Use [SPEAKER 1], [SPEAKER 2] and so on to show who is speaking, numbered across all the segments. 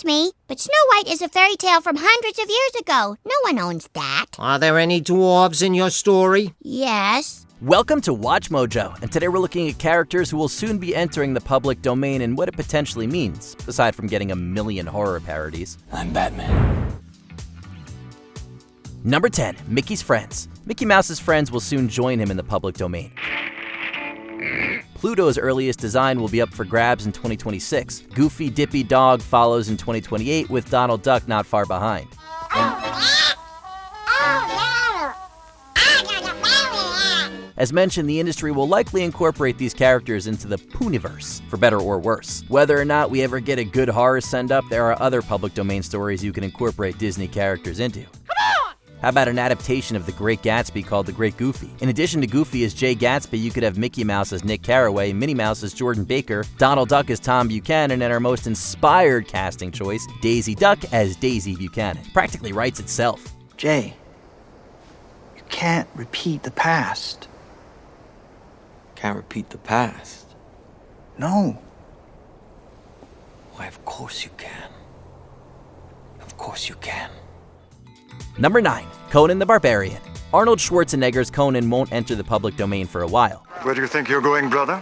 [SPEAKER 1] Excuse me, but Snow White is a fairy tale from hundreds of years ago. No one owns that.
[SPEAKER 2] Are there any dwarves in your story?
[SPEAKER 1] Yes.
[SPEAKER 3] Welcome to WatchMojo, and today we're looking at characters who will soon be entering the public domain and what it potentially means, aside from getting a million horror parodies.
[SPEAKER 4] I'm Batman.
[SPEAKER 3] Number 10, Mickey's Friends. Mickey Mouse's friends will soon join him in the public domain. Pluto's earliest design will be up for grabs in 2026. Goofy Dippy Dog follows in 2028, with Donald Duck not far behind. As mentioned, the industry will likely incorporate these characters into the Pooniverse, for better or worse. Whether or not we ever get a good horror send-up, there are other public domain stories you can incorporate Disney characters into. How about an adaptation of The Great Gatsby called The Great Goofy? In addition to Goofy as Jay Gatsby, you could have Mickey Mouse as Nick Carraway, Minnie Mouse as Jordan Baker, Donald Duck as Tom Buchanan, and our most inspired casting choice, Daisy Duck as Daisy Buchanan. Practically writes itself.
[SPEAKER 4] Jay, you can't repeat the past.
[SPEAKER 5] Can't repeat the past?
[SPEAKER 4] No.
[SPEAKER 5] Why, of course you can. Of course you can.
[SPEAKER 3] Number 9, Conan the Barbarian. Arnold Schwarzenegger's Conan won't enter the public domain for a while.
[SPEAKER 6] Where do you think you're going, brother?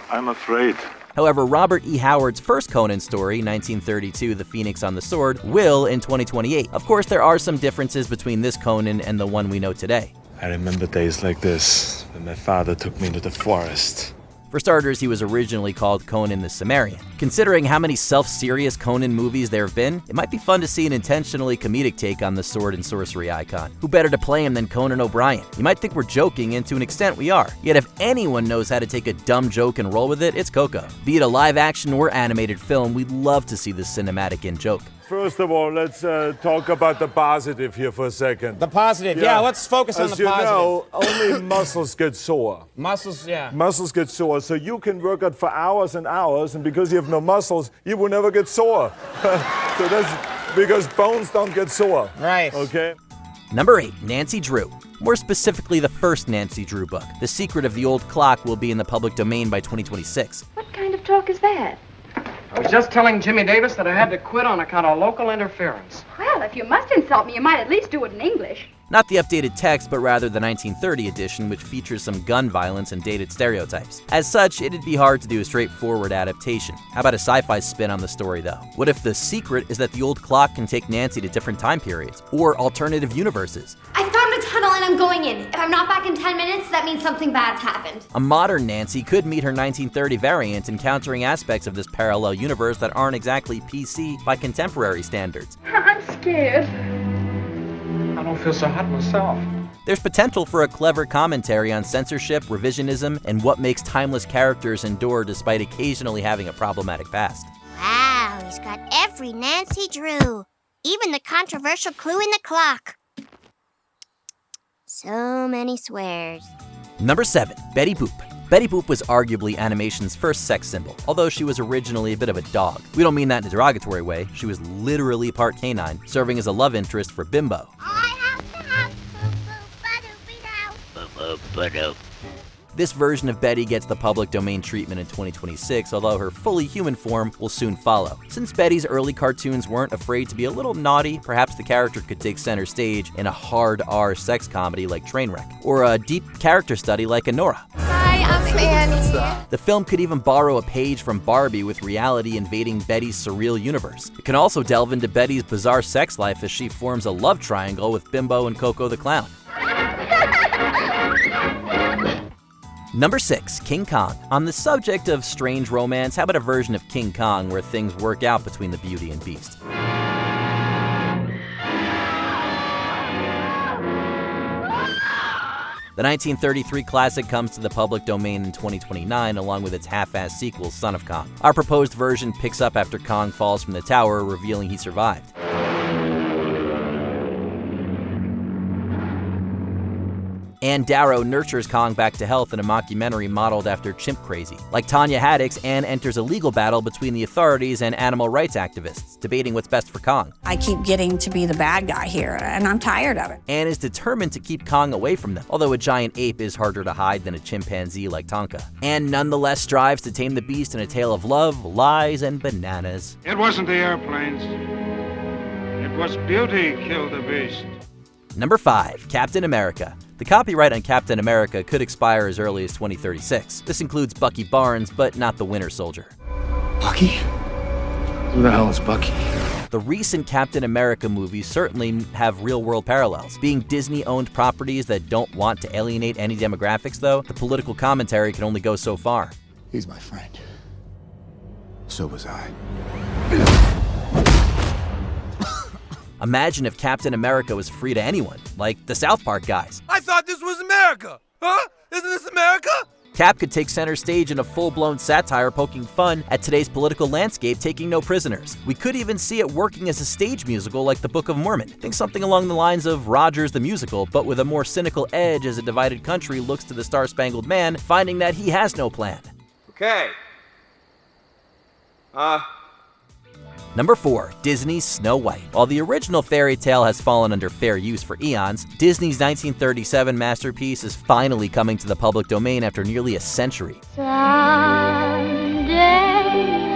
[SPEAKER 6] I'm afraid.
[SPEAKER 3] However, Robert E. Howard's first Conan story, 1932, The Phoenix on the Sword, will in 2028. Of course, there are some differences between this Conan and the one we know today.
[SPEAKER 7] I remember days like this, when my father took me into the forest.
[SPEAKER 3] For starters, he was originally called Conan the Cimmerian. Considering how many self-serious Conan movies there have been, it might be fun to see an intentionally comedic take on the sword and sorcery icon. Who better to play him than Conan O'Brien? You might think we're joking, and to an extent we are. Yet if anyone knows how to take a dumb joke and roll with it, it's Coco. Be it a live-action or animated film, we'd love to see the cinematic in-joke.
[SPEAKER 7] First of all, let's talk about the positive here for a second.
[SPEAKER 8] The positive, yeah, let's focus on the positive.
[SPEAKER 7] As you know, only muscles get sore.
[SPEAKER 8] Muscles, yeah.
[SPEAKER 7] Muscles get sore, so you can work out for hours and hours, and because you have no muscles, you will never get sore. So that's because bones don't get sore.
[SPEAKER 8] Right.
[SPEAKER 7] Okay?
[SPEAKER 3] Number 8, Nancy Drew. More specifically, the first Nancy Drew book. The Secret of the Old Clock will be in the public domain by 2026.
[SPEAKER 9] What kind of talk is that?
[SPEAKER 10] I was just telling Jimmy Davis that I had to quit on account of local interference.
[SPEAKER 9] Well, if you must insult me, you might at least do it in English.
[SPEAKER 3] Not the updated text, but rather the 1930 edition, which features some gun violence and dated stereotypes. As such, it'd be hard to do a straightforward adaptation. How about a sci-fi spin on the story, though? What if the secret is that the old clock can take Nancy to different time periods, or alternative universes?
[SPEAKER 11] I found a tunnel and I'm going in. If I'm not back in 10 minutes, that means something bad's happened.
[SPEAKER 3] A modern Nancy could meet her 1930 variant, encountering aspects of this parallel universe that aren't exactly PC by contemporary standards.
[SPEAKER 9] I'm scared.
[SPEAKER 10] I don't feel so hot myself.
[SPEAKER 3] There's potential for a clever commentary on censorship, revisionism, and what makes timeless characters endure despite occasionally having a problematic past.
[SPEAKER 1] Wow, he's got every Nancy Drew. Even the controversial clue in the clock. So many swears.
[SPEAKER 3] Number 7, Betty Boop. Betty Boop was arguably animation's first sex symbol, although she was originally a bit of a dog. We don't mean that in a derogatory way. She was literally part canine, serving as a love interest for Bimbo. This version of Betty gets the public domain treatment in 2026, although her fully human form will soon follow. Since Betty's early cartoons weren't afraid to be a little naughty, perhaps the character could take center stage in a hard R sex comedy like Trainwreck, or a deep character study like Anora.
[SPEAKER 11] Hi, I'm Annie.
[SPEAKER 3] The film could even borrow a page from Barbie, with reality invading Betty's surreal universe. It can also delve into Betty's bizarre sex life as she forms a love triangle with Bimbo and Coco the Clown. Number 6, King Kong. On the subject of strange romance, how about a version of King Kong where things work out between the Beauty and Beast? The 1933 classic comes to the public domain in 2029, along with its half-assed sequel, Son of Kong. Our proposed version picks up after Kong falls from the tower, revealing he survived. Ann Darrow nurtures Kong back to health in a mockumentary modeled after Chimp Crazy. Like Tanya Haddock's, Ann enters a legal battle between the authorities and animal rights activists, debating what's best for Kong.
[SPEAKER 12] I keep getting to be the bad guy here, and I'm tired of it.
[SPEAKER 3] Ann is determined to keep Kong away from them, although a giant ape is harder to hide than a chimpanzee like Tonka. Ann nonetheless strives to tame the beast in a tale of love, lies, and bananas.
[SPEAKER 10] It wasn't the airplanes. It was beauty killed the beast.
[SPEAKER 3] Number 5. Captain America. The copyright on Captain America could expire as early as 2036. This includes Bucky Barnes, but not the Winter Soldier.
[SPEAKER 5] Bucky? Who the hell is Bucky?
[SPEAKER 3] The recent Captain America movies certainly have real-world parallels. Being Disney-owned properties that don't want to alienate any demographics, though, the political commentary can only go so far.
[SPEAKER 5] He's my friend. So was I.
[SPEAKER 3] Imagine if Captain America was free to anyone, like the South Park guys.
[SPEAKER 13] I thought this was America! Huh? Isn't this America?
[SPEAKER 3] Cap could take center stage in a full-blown satire poking fun at today's political landscape, taking no prisoners. We could even see it working as a stage musical like the Book of Mormon. Think something along the lines of Rogers the Musical, but with a more cynical edge as a divided country looks to the Star-Spangled Man, finding that he has no plan.
[SPEAKER 13] Okay.
[SPEAKER 3] Number 4. Disney's Snow White. While the original fairy tale has fallen under fair use for eons, Disney's 1937 masterpiece is finally coming to the public domain after nearly a century.
[SPEAKER 11] Someday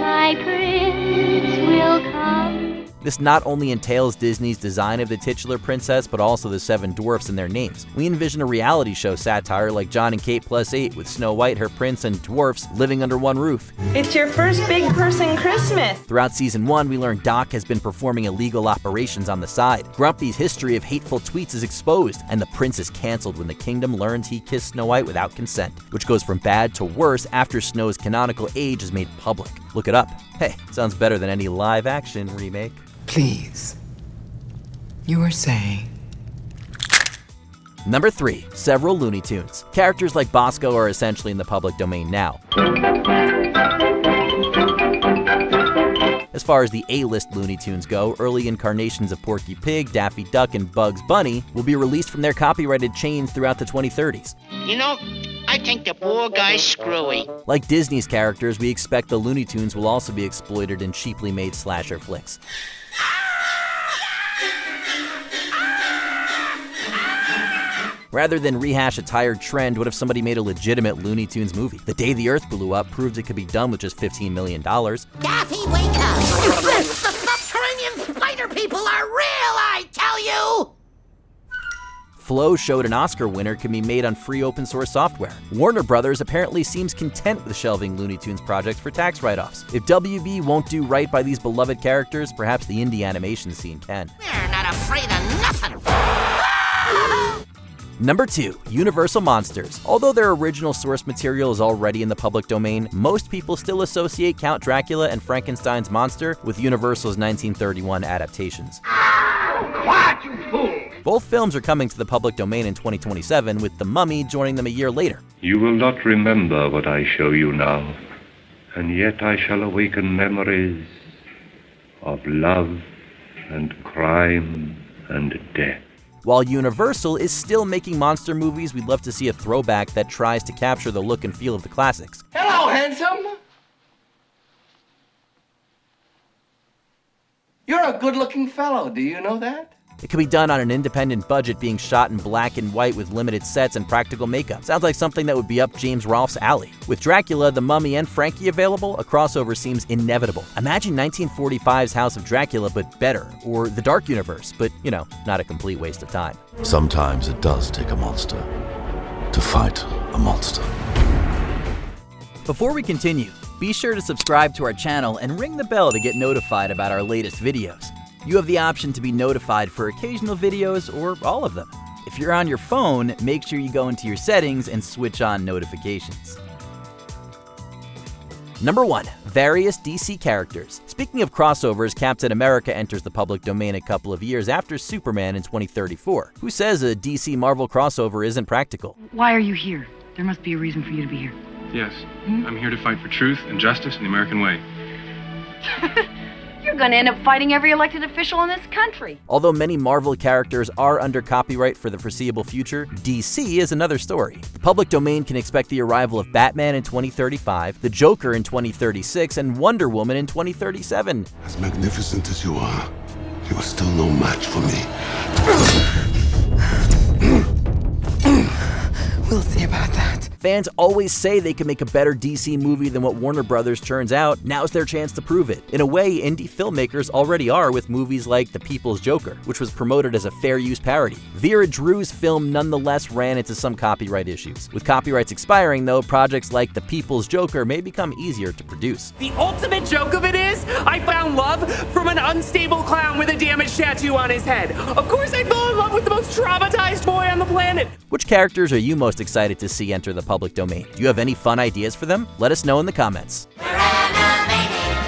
[SPEAKER 11] my prince will come.
[SPEAKER 3] This not only entails Disney's design of the titular princess, but also the 7 dwarfs and their names. We envision a reality show satire like John and Kate Plus 8, with Snow White, her prince, and dwarfs living under one roof.
[SPEAKER 14] It's your first big person Christmas.
[SPEAKER 3] Throughout season 1, we learn Doc has been performing illegal operations on the side. Grumpy's history of hateful tweets is exposed, and the prince is canceled when the kingdom learns he kissed Snow White without consent, which goes from bad to worse after Snow's canonical age is made public. Look it up. Hey, sounds better than any live-action remake.
[SPEAKER 15] Please. You were saying?
[SPEAKER 3] Number 3. Several Looney Tunes. Characters like Bosco are essentially in the public domain now. As far as the A-list Looney Tunes go, early incarnations of Porky Pig, Daffy Duck, and Bugs Bunny will be released from their copyrighted chains throughout the 2030s.
[SPEAKER 16] You know, I think the poor guy's screwy.
[SPEAKER 3] Like Disney's characters, we expect the Looney Tunes will also be exploited in cheaply made slasher flicks. Rather than rehash a tired trend, what if somebody made a legitimate Looney Tunes movie? The Day the Earth Blew Up proved it could be done with just $15 million.
[SPEAKER 16] Daffy, wake up! The subterranean spider people are real, I tell you!
[SPEAKER 3] Flow showed an Oscar winner can be made on free open source software. Warner Brothers apparently seems content with shelving Looney Tunes projects for tax write-offs. If WB won't do right by these beloved characters, perhaps the indie animation scene can.
[SPEAKER 16] We're not afraid of nothing!
[SPEAKER 3] Number 2. Universal Monsters. Although their original source material is already in the public domain, most people still associate Count Dracula and Frankenstein's monster with Universal's 1931 adaptations.
[SPEAKER 10] Quiet, you fool!
[SPEAKER 3] Both films are coming to the public domain in 2027, with The Mummy joining them a year later.
[SPEAKER 17] You will not remember what I show you now, and yet I shall awaken memories of love and crime and death.
[SPEAKER 3] While Universal is still making monster movies, we'd love to see a throwback that tries to capture the look and feel of the classics.
[SPEAKER 10] Hello, handsome! You're a good-looking fellow, do you know that?
[SPEAKER 3] It could be done on an independent budget, being shot in black and white with limited sets and practical makeup. Sounds like something that would be up James Rolfe's alley. With Dracula, The Mummy, and Frankie available, a crossover seems inevitable. Imagine 1945's House of Dracula, but better, or The Dark Universe, but, you know, not a complete waste of time.
[SPEAKER 18] Sometimes it does take a monster to fight a monster.
[SPEAKER 3] Before we continue, be sure to subscribe to our channel and ring the bell to get notified about our latest videos. You have the option to be notified for occasional videos or all of them. If you're on your phone, make sure you go into your settings and switch on notifications. Number 1. Various DC characters. Speaking of crossovers, Captain America enters the public domain a couple of years after Superman in 2034. Who says a DC Marvel crossover isn't practical?
[SPEAKER 19] Why are you here? There must be a reason for you to be here.
[SPEAKER 20] Yes, I'm here to fight for truth and justice in the American way.
[SPEAKER 14] You're gonna end up fighting every elected official in this country.
[SPEAKER 3] Although many Marvel characters are under copyright for the foreseeable future, DC is another story. The public domain can expect the arrival of Batman in 2035, the Joker in 2036, and Wonder Woman in 2037.
[SPEAKER 18] As magnificent as you are still no match for me.
[SPEAKER 15] We'll see about that.
[SPEAKER 3] Fans always say they can make a better DC movie than what Warner Brothers turns out. Now's their chance to prove it. In a way, indie filmmakers already are with movies like The People's Joker, which was promoted as a fair use parody. Vera Drew's film nonetheless ran into some copyright issues. With copyrights expiring, though, projects like The People's Joker may become easier to produce.
[SPEAKER 20] The ultimate joke of it is, I found love from an unstable clown with a damaged tattoo on his head. Of course I fell in love with the most traumatized boy on the planet.
[SPEAKER 3] Which characters are you most excited to see enter the public domain? Do you have any fun ideas for them? Let us know in the comments.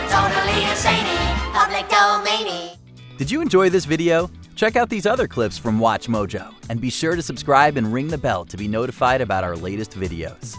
[SPEAKER 16] Totally insane, public domain.
[SPEAKER 3] Did you enjoy this video? Check out these other clips from WatchMojo, and be sure to subscribe and ring the bell to be notified about our latest videos.